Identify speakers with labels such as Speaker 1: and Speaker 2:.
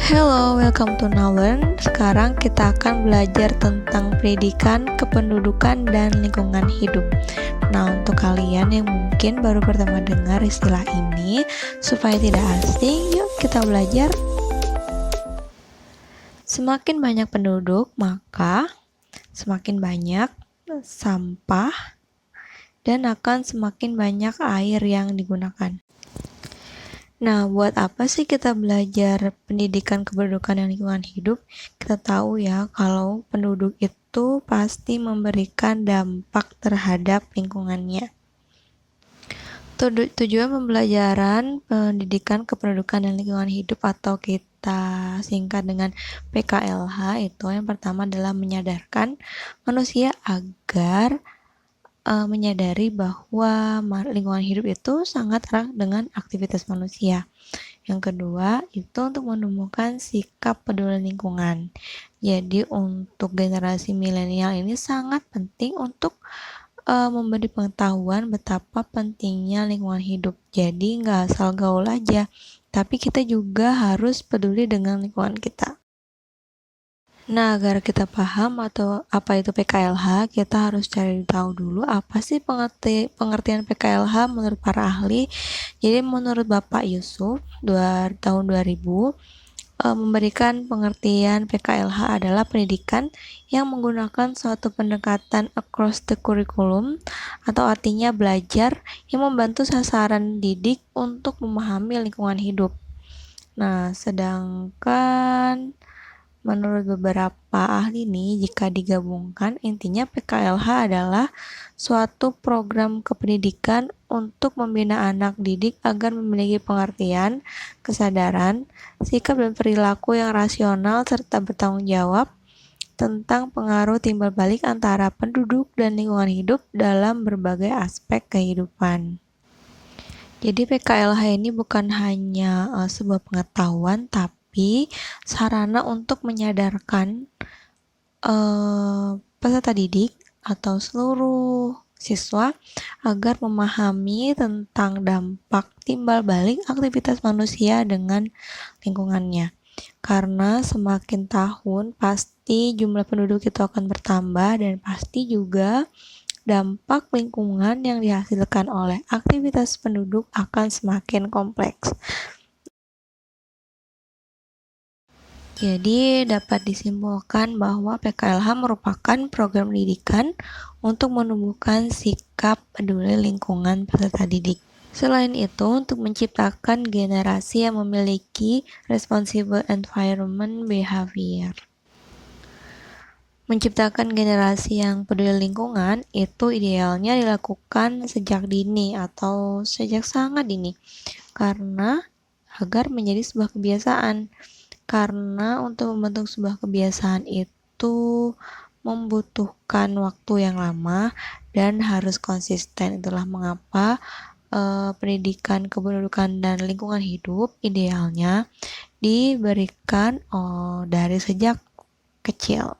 Speaker 1: Hello, welcome to Now Learn. Sekarang kita akan belajar tentang pendidikan, kependudukan, dan lingkungan hidup. Nah, untuk kalian yang mungkin baru pertama dengar istilah ini, supaya tidak asing, yuk kita belajar. Semakin banyak penduduk, maka semakin banyak sampah dan akan semakin banyak air yang digunakan. Nah, buat apa sih kita belajar pendidikan, kependudukan, dan lingkungan hidup? Kita tahu ya, kalau penduduk itu pasti memberikan dampak terhadap lingkungannya. Tujuan pembelajaran pendidikan, kependudukan, dan lingkungan hidup atau kita singkat dengan PKLH itu yang pertama adalah menyadarkan manusia agar menyadari bahwa lingkungan hidup itu sangat erat dengan aktivitas manusia. Yang kedua, itu untuk menumbuhkan sikap peduli lingkungan. Jadi untuk generasi milenial ini sangat penting untuk memberi pengetahuan betapa pentingnya lingkungan hidup. Jadi nggak asal gaul aja, tapi kita juga harus peduli dengan lingkungan kita. Nah, agar kita paham atau apa itu PKLH, kita harus cari tahu dulu apa sih pengertian PKLH menurut para ahli. Jadi menurut Bapak Yusuf tahun 2000 memberikan pengertian PKLH adalah pendidikan yang menggunakan suatu pendekatan across the curriculum atau artinya belajar yang membantu sasaran didik untuk memahami lingkungan hidup. Nah, sedangkan menurut beberapa ahli nih, jika digabungkan, intinya PKLH adalah suatu program kependidikan untuk membina anak didik agar memiliki pengertian, kesadaran, sikap dan perilaku yang rasional serta bertanggung jawab tentang pengaruh timbal balik antara penduduk dan lingkungan hidup dalam berbagai aspek kehidupan. Jadi PKLH ini bukan hanya sebuah pengetahuan, tapi sarana untuk menyadarkan peserta didik atau seluruh siswa agar memahami tentang dampak timbal balik aktivitas manusia dengan lingkungannya. Karena semakin tahun pasti jumlah penduduk itu akan bertambah dan pasti juga dampak lingkungan yang dihasilkan oleh aktivitas penduduk akan semakin kompleks. Jadi dapat disimpulkan bahwa PKLH merupakan program pendidikan untuk menumbuhkan sikap peduli lingkungan peserta didik. Selain itu, untuk menciptakan generasi yang memiliki responsible environment behavior. Menciptakan generasi yang peduli lingkungan itu idealnya dilakukan sejak dini atau sejak sangat dini, karena agar menjadi sebuah kebiasaan. Karena untuk membentuk sebuah kebiasaan itu membutuhkan waktu yang lama dan harus konsisten. Itulah mengapa pendidikan, kependudukan, dan lingkungan hidup idealnya diberikan dari sejak kecil.